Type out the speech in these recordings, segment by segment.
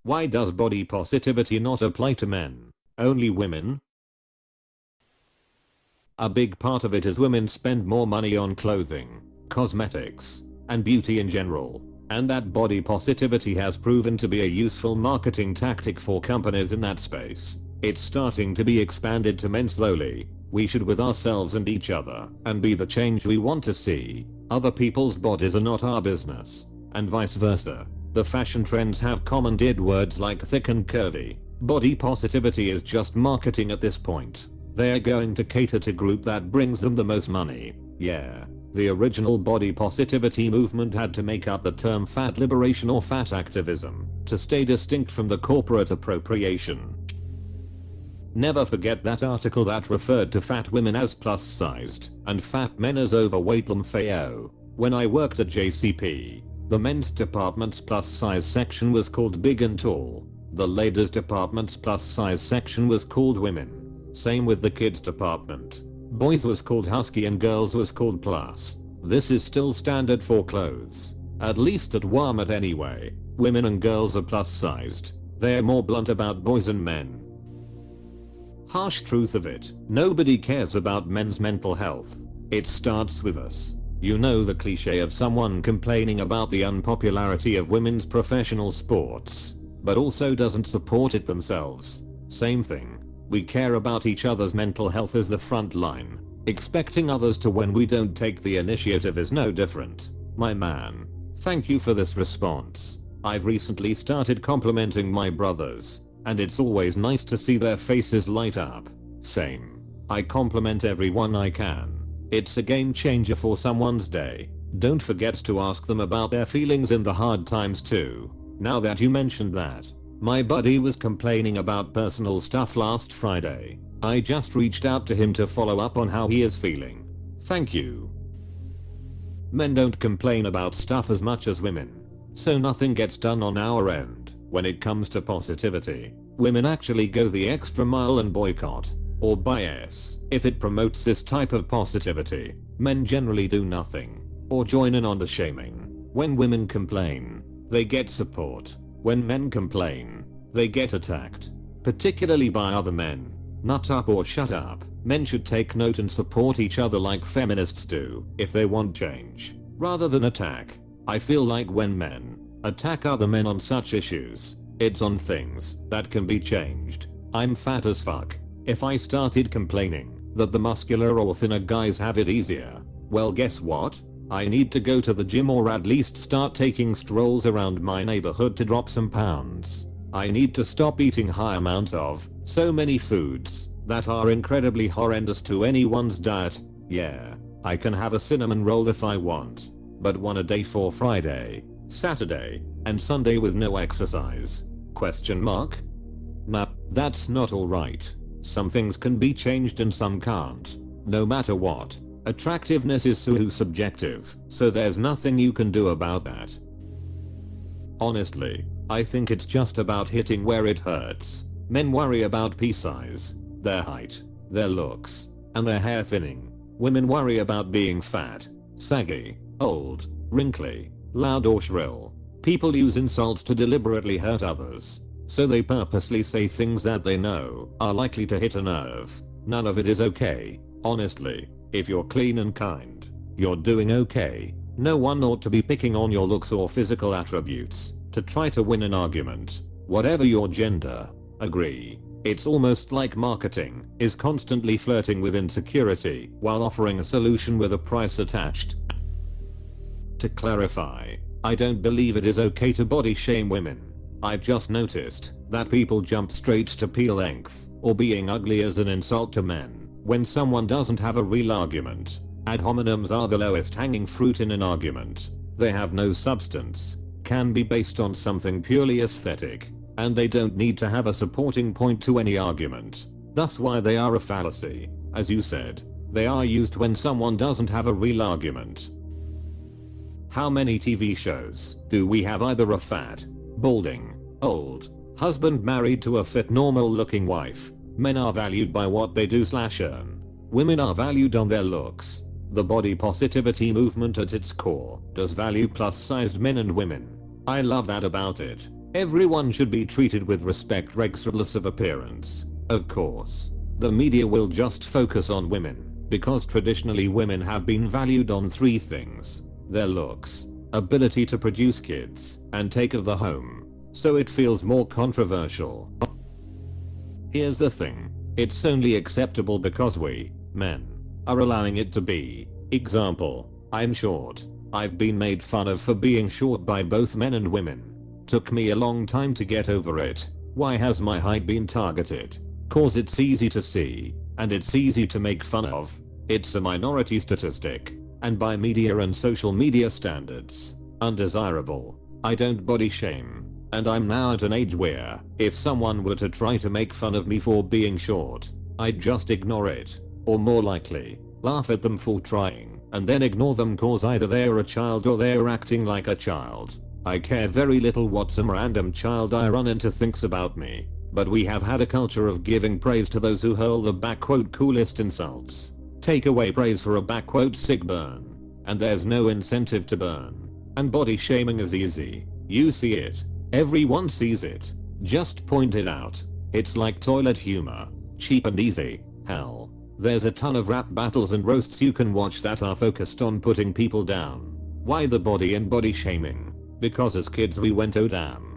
Why does body positivity not apply to men? Only women? A big part of it is women spend more money on clothing, cosmetics, and beauty in general, and that body positivity has proven to be a useful marketing tactic for companies in that space. It's starting to be expanded to men slowly. We should with ourselves and each other and be the change we want to see. Other people's bodies are not our business, and vice versa. The fashion trends have commandeered words like thick and curvy. Body positivity is just marketing at this point. They're going to cater to group that brings them the most money. Yeah. The original body positivity movement had to make up the term fat liberation or fat activism to stay distinct from the corporate appropriation. Never forget that article that referred to fat women as plus sized and fat men as overweight. LMFAO. When I worked at JCP, the men's department's plus size section was called big and tall. The ladies department's plus size section was called women. Same with the kids department. Boys was called husky and girls was called plus. This is still standard for clothes. At least at Walmart anyway. Women and girls are plus sized. They're more blunt about boys and men. Harsh truth of it, nobody cares about men's mental health. It starts with us. You know the cliche of someone complaining about the unpopularity of women's professional sports, but also doesn't support it themselves. Same thing. We care about each other's mental health as the front line. Expecting others to when we don't take the initiative is no different. My man. Thank you for this response. I've recently started complimenting my brothers, and it's always nice to see their faces light up. Same. I compliment everyone I can. It's a game changer for someone's day. Don't forget to ask them about their feelings in the hard times too. Now that you mentioned that, my buddy was complaining about personal stuff last Friday. I just reached out to him to follow up on how he is feeling. Thank you. Men don't complain about stuff as much as women, so nothing gets done on our end. When it comes to positivity, women actually go the extra mile and boycott or bias if it promotes this type of positivity. Men generally do nothing or join in on the shaming. When women complain, they get support. When men complain, they get attacked, particularly by other men. Nut up or shut up. Men should take note and support each other like feminists do if they want change, rather than attack. I feel like when men attack other men on such issues, it's on things that can be changed. I'm fat as fuck. If I started complaining that the muscular or thinner guys have it easier, well guess what? I need to go to the gym or at least start taking strolls around my neighborhood to drop some pounds. I need to stop eating high amounts of so many foods that are incredibly horrendous to anyone's diet. Yeah, I can have a cinnamon roll if I want, but one a day for Friday, Saturday, and Sunday with no exercise? Question mark? Nah, that's not alright. Some things can be changed and some can't. No matter what. Attractiveness is so subjective, so there's nothing you can do about that. Honestly, I think it's just about hitting where it hurts. Men worry about pea size, their height, their looks, and their hair thinning. Women worry about being fat, saggy, old, wrinkly, loud or shrill. People use insults to deliberately hurt others, so they purposely say things that they know are likely to hit a nerve. None of it is okay, honestly. If you're clean and kind, you're doing okay. No one ought to be picking on your looks or physical attributes to try to win an argument. Whatever your gender, agree. It's almost like marketing is constantly flirting with insecurity while offering a solution with a price attached. To clarify, I don't believe it is okay to body shame women. I've just noticed that people jump straight to peel length or being ugly as an insult to men. When someone doesn't have a real argument, ad hominems are the lowest hanging fruit in an argument. They have no substance, can be based on something purely aesthetic, and they don't need to have a supporting point to any argument. Thus why they are a fallacy. As you said, they are used when someone doesn't have a real argument. How many TV shows do we have either a fat, balding, old husband married to a fit normal looking wife? Men are valued by what they do / earn. Women are valued on their looks. The body positivity movement at its core does value plus sized men and women. I love that about it. Everyone should be treated with respect regardless of appearance. Of course, the media will just focus on women, because traditionally women have been valued on 3 things: their looks, ability to produce kids, and take of the home. So it feels more controversial. Here's the thing. It's only acceptable because we, men, are allowing it to be. Example, I'm short. I've been made fun of for being short by both men and women. Took me a long time to get over it. Why has my height been targeted? Cause it's easy to see, and it's easy to make fun of. It's a minority statistic, and by media and social media standards, undesirable. I don't body shame, and I'm now at an age where, if someone were to try to make fun of me for being short, I'd just ignore it, or more likely, laugh at them for trying, and then ignore them cause either they're a child or they're acting like a child. I care very little what some random child I run into thinks about me, but we have had a culture of giving praise to those who hurl the "coolest insults." Take away praise for a "sick burn," and there's no incentive to burn. And body shaming is easy. You see it. Everyone sees it. Just point it out. It's like toilet humor. Cheap and easy. Hell, there's a ton of rap battles and roasts you can watch that are focused on putting people down. Why the body and body shaming? Because as kids we went "oh damn"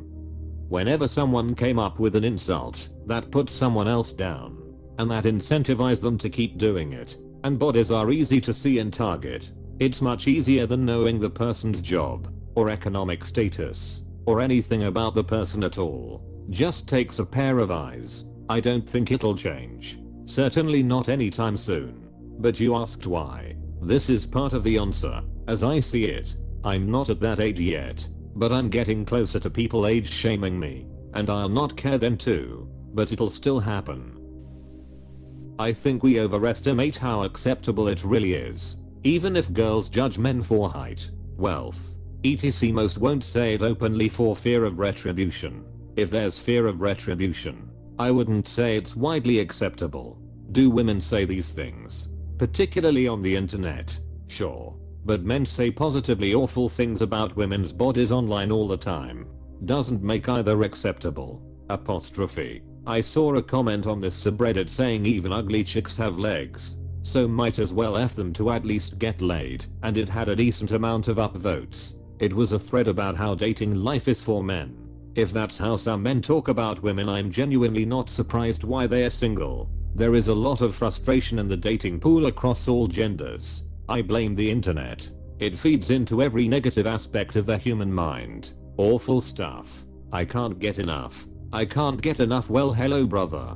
whenever someone came up with an insult that put someone else down, and that incentivized them to keep doing it. And bodies are easy to see and target. It's much easier than knowing the person's job, or economic status, or anything about the person at all. Just takes a pair of eyes. I don't think it'll change. Certainly not anytime soon. But you asked why. This is part of the answer. As I see it, I'm not at that age yet, but I'm getting closer to people age shaming me, and I'll not care then too, but it'll still happen. I think we overestimate how acceptable it really is. Even if girls judge men for height, wealth, etc., most won't say it openly for fear of retribution. If there's fear of retribution, I wouldn't say it's widely acceptable. Do women say these things? Particularly on the internet? Sure. But men say positively awful things about women's bodies online all the time. Doesn't make either acceptable. Apostrophe. I saw a comment on this subreddit saying even ugly chicks have legs, so might as well F them to at least get laid, and it had a decent amount of upvotes. It was a thread about how dating life is for men. If that's how some men talk about women, I'm genuinely not surprised why they're single. There is a lot of frustration in the dating pool across all genders. I blame the internet. It feeds into every negative aspect of the human mind. Awful stuff. I can't get enough. I can't get enough. Well, hello brother.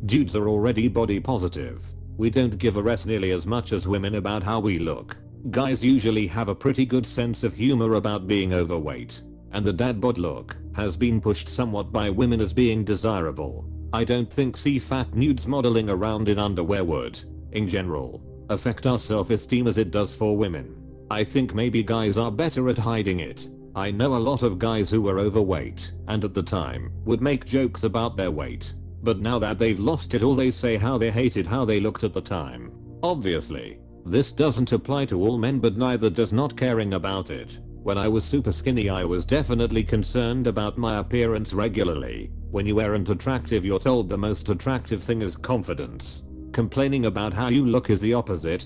Dudes are already body positive. We don't give a rest nearly as much as women about how we look. Guys usually have a pretty good sense of humor about being overweight, and the dad bod look has been pushed somewhat by women as being desirable. I don't think fat nudes modeling around in underwear would, in general, affect our self-esteem as it does for women. I think maybe guys are better at hiding it. I know a lot of guys who were overweight and at the time would make jokes about their weight, but now that they've lost it all they say how they hated how they looked at the time. Obviously, this doesn't apply to all men, but neither does not caring about it. When I was super skinny I was definitely concerned about my appearance regularly. When you aren't attractive you're told the most attractive thing is confidence. Complaining about how you look is the opposite.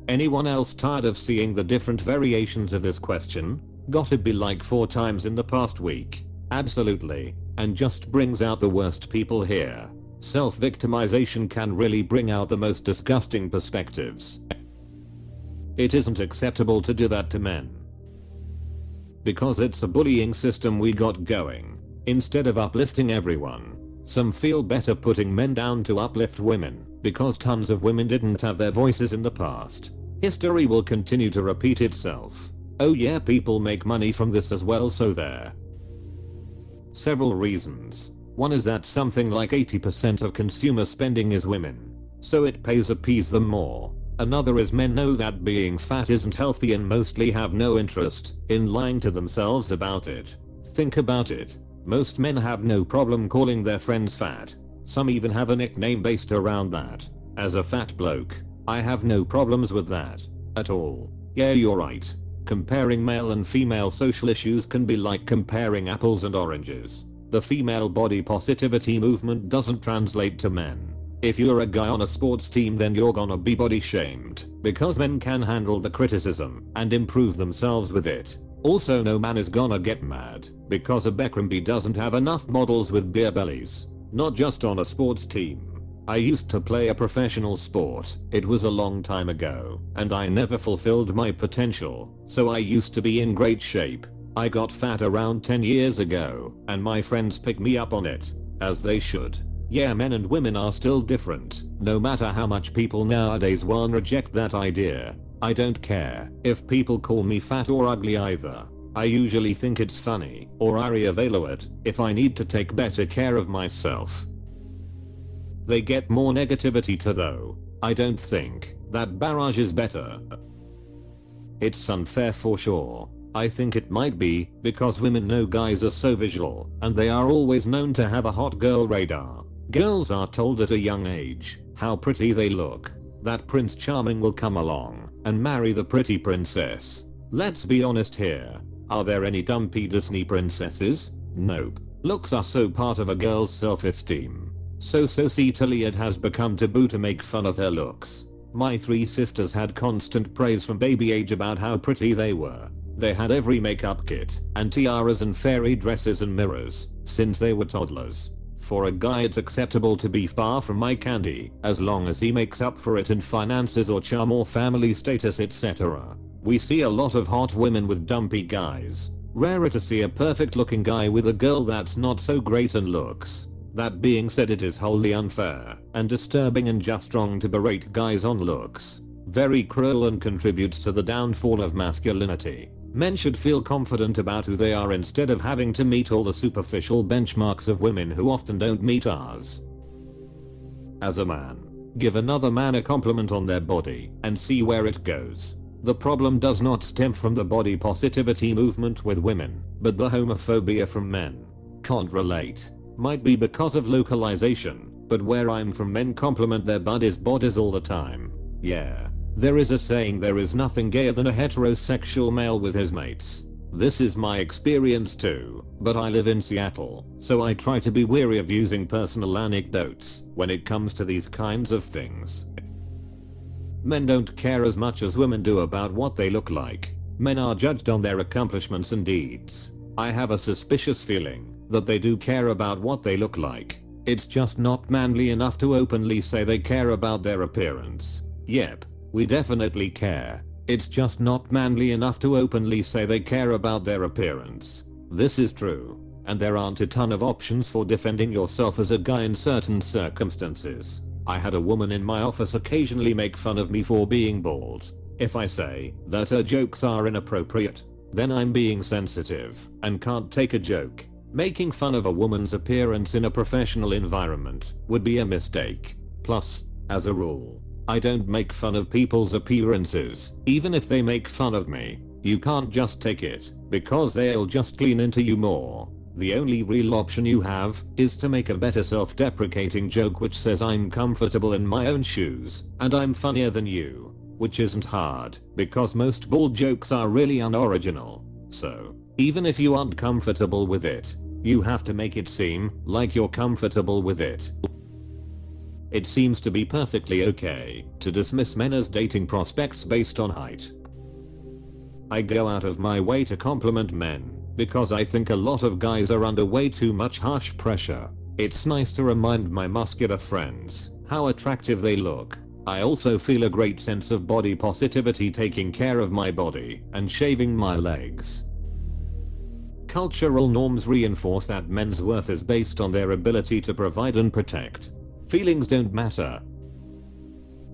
Anyone else tired of seeing the different variations of this question? Got it be like 4 times in the past week. Absolutely. And just brings out the worst people here. Self-victimization can really bring out the most disgusting perspectives. It isn't acceptable to do that to men. Because it's a bullying system we got going. Instead of uplifting everyone, some feel better putting men down to uplift women, because tons of women didn't have their voices in the past. History will continue to repeat itself. Oh yeah, people make money from this as well, so there. Several reasons. One is that something like 80% of consumer spending is women, so it pays to appease them more. Another is men know that being fat isn't healthy and mostly have no interest in lying to themselves about it. Think about it. Most men have no problem calling their friends fat. Some even have a nickname based around that. As a fat bloke, I have no problems with that at all. Yeah, you're right. Comparing male and female social issues can be like comparing apples and oranges. The female body positivity movement doesn't translate to men. If you're a guy on a sports team, then you're gonna be body shamed because men can handle the criticism and improve themselves with it. Also, no man is gonna get mad because a Beckromby doesn't have enough models with beer bellies. Not just on a sports team. I used to play a professional sport. It was a long time ago, and I never fulfilled my potential, so I used to be in great shape. I got fat around 10 years ago, and my friends picked me up on it, as they should. Yeah, men and women are still different, no matter how much people nowadays want to reject that idea. I don't care if people call me fat or ugly either. I usually think it's funny, or I re-evaluate if I need to take better care of myself. They get more negativity too though. I don't think that barrage is better. It's unfair for sure. I think it might be because women know guys are so visual, and they are always known to have a hot girl radar. Girls are told at a young age how pretty they look, that Prince Charming will come along and marry the pretty princess. Let's be honest here. Are there any dumpy Disney princesses? Nope. Looks are so part of a girl's self-esteem. So societally it has become taboo to make fun of her looks. My 3 sisters had constant praise from baby age about how pretty they were. They had every makeup kit and tiaras and fairy dresses and mirrors since they were toddlers. For a guy, it's acceptable to be far from my candy as long as he makes up for it in finances or charm or family status, etc. We see a lot of hot women with dumpy guys. Rarer to see a perfect looking guy with a girl that's not so great in looks. That being said, it is wholly unfair and disturbing and just wrong to berate guys on looks. Very cruel and contributes to the downfall of masculinity. Men should feel confident about who they are instead of having to meet all the superficial benchmarks of women who often don't meet ours. As a man, give another man a compliment on their body and see where it goes. The problem does not stem from the body positivity movement with women, but the homophobia from men. Can't relate. Might be because of localization, but where I'm from, men compliment their buddies' bodies all the time. Yeah. There is a saying, there is nothing gayer than a heterosexual male with his mates. This is my experience too, but I live in Seattle, so I try to be wary of using personal anecdotes when it comes to these kinds of things. Men don't care as much as women do about what they look like. Men are judged on their accomplishments and deeds. I have a suspicious feeling that they do care about what they look like. It's just not manly enough to openly say they care about their appearance. Yep. We definitely care. It's just not manly enough to openly say they care about their appearance. This is true, and there aren't a ton of options for defending yourself as a guy in certain circumstances. I had a woman in my office occasionally make fun of me for being bald. If I say that her jokes are inappropriate, then I'm being sensitive and can't take a joke. Making fun of a woman's appearance in a professional environment would be a mistake. Plus, as a rule, I don't make fun of people's appearances. Even if they make fun of me, you can't just take it, because they'll just lean into you more. The only real option you have is to make a better self-deprecating joke which says I'm comfortable in my own shoes and I'm funnier than you, which isn't hard because most bald jokes are really unoriginal. So, even if you aren't comfortable with it, you have to make it seem like you're comfortable with it. It seems to be perfectly okay to dismiss men as dating prospects based on height. I go out of my way to compliment men because I think a lot of guys are under way too much harsh pressure. It's nice to remind my muscular friends how attractive they look. I also feel a great sense of body positivity taking care of my body and shaving my legs. Cultural norms reinforce that men's worth is based on their ability to provide and protect. Feelings don't matter.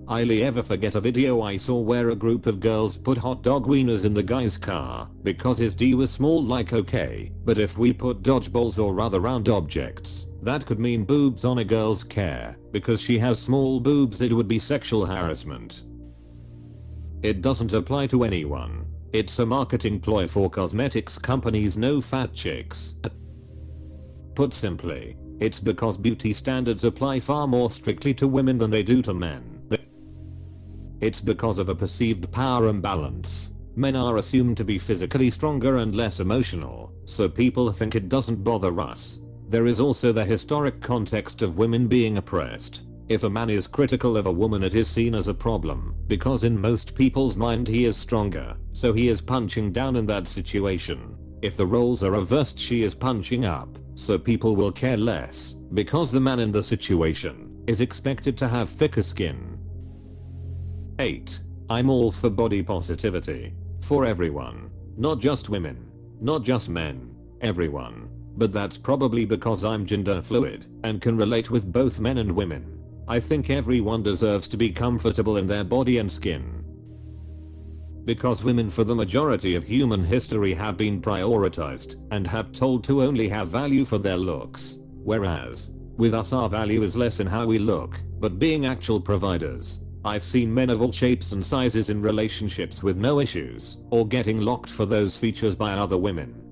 I'll ever forget a video I saw where a group of girls put hot dog wieners in the guy's car because his D was small. Like, okay, but if we put dodgeballs or other round objects, that could mean boobs on a girl's care. Because she has small boobs, it would be sexual harassment. It doesn't apply to anyone. It's a marketing ploy for cosmetics companies. No fat chicks. Put simply, it's because beauty standards apply far more strictly to women than they do to men. It's because of a perceived power imbalance. Men are assumed to be physically stronger and less emotional, so people think it doesn't bother us. There is also the historic context of women being oppressed. If a man is critical of a woman, it is seen as a problem, because in most people's mind he is stronger, so he is punching down in that situation. If the roles are reversed, she is punching up, so people will care less, because the man in the situation is expected to have thicker skin. 8. I'm all for body positivity. For everyone. Not just women. Not just men. Everyone. But that's probably because I'm gender fluid and can relate with both men and women. I think everyone deserves to be comfortable in their body and skin. Because women for the majority of human history have been prioritized and have told to only have value for their looks. Whereas, with us our value is less in how we look, but being actual providers. I've seen men of all shapes and sizes in relationships with no issues, or getting locked for those features by other women.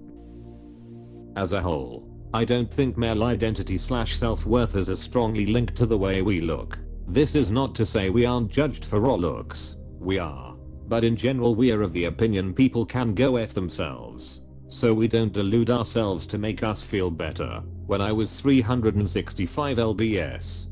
As a whole, I don't think male identity / self-worth is as strongly linked to the way we look. This is not to say we aren't judged for our looks. We are. But in general we are of the opinion people can go F themselves. So we don't delude ourselves to make us feel better. When I was 365 lbs,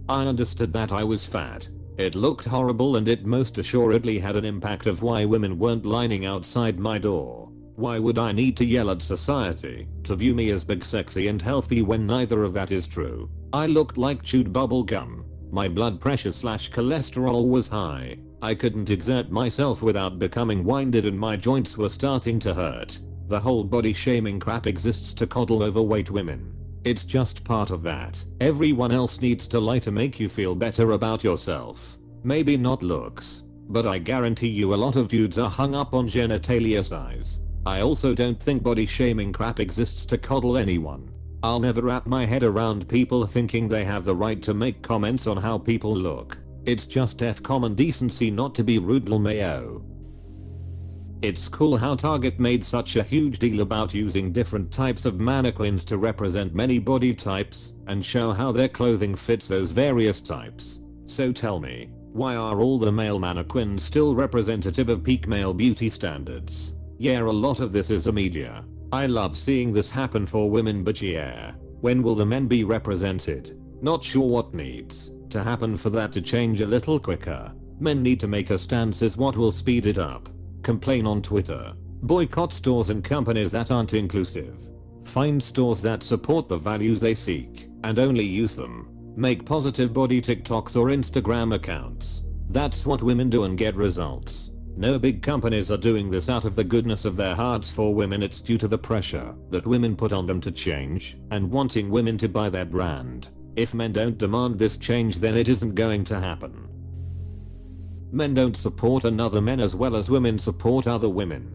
I understood that I was fat. It looked horrible and it most assuredly had an impact of why women weren't lining outside my door. Why would I need to yell at society to view me as big, sexy and healthy when neither of that is true? I looked like chewed bubble gum. My blood pressure / cholesterol was high. I couldn't exert myself without becoming winded and my joints were starting to hurt. The whole body shaming crap exists to coddle overweight women. It's just part of that. Everyone else needs to lie to make you feel better about yourself. Maybe not looks, but I guarantee you a lot of dudes are hung up on genitalia size. I also don't think body shaming crap exists to coddle anyone. I'll never wrap my head around people thinking they have the right to make comments on how people look. It's just common decency not to be rude lmayo. It's cool how Target made such a huge deal about using different types of mannequins to represent many body types and show how their clothing fits those various types. So tell me, why are all the male mannequins still representative of peak male beauty standards? Yeah, a lot of this is the media. I love seeing this happen for women, but yeah, when will the men be represented? Not sure what needs to happen for that to change a little quicker. Men need to make a stance is what will speed it up. Complain on Twitter. Boycott stores and companies that aren't inclusive. Find stores that support the values they seek and only use them. Make positive body TikToks or Instagram accounts. That's what women do and get results. No big companies are doing this out of the goodness of their hearts for women. It's due to the pressure that women put on them to change and wanting women to buy their brand. If men don't demand this change, then it isn't going to happen. Men don't support another men as well as women support other women.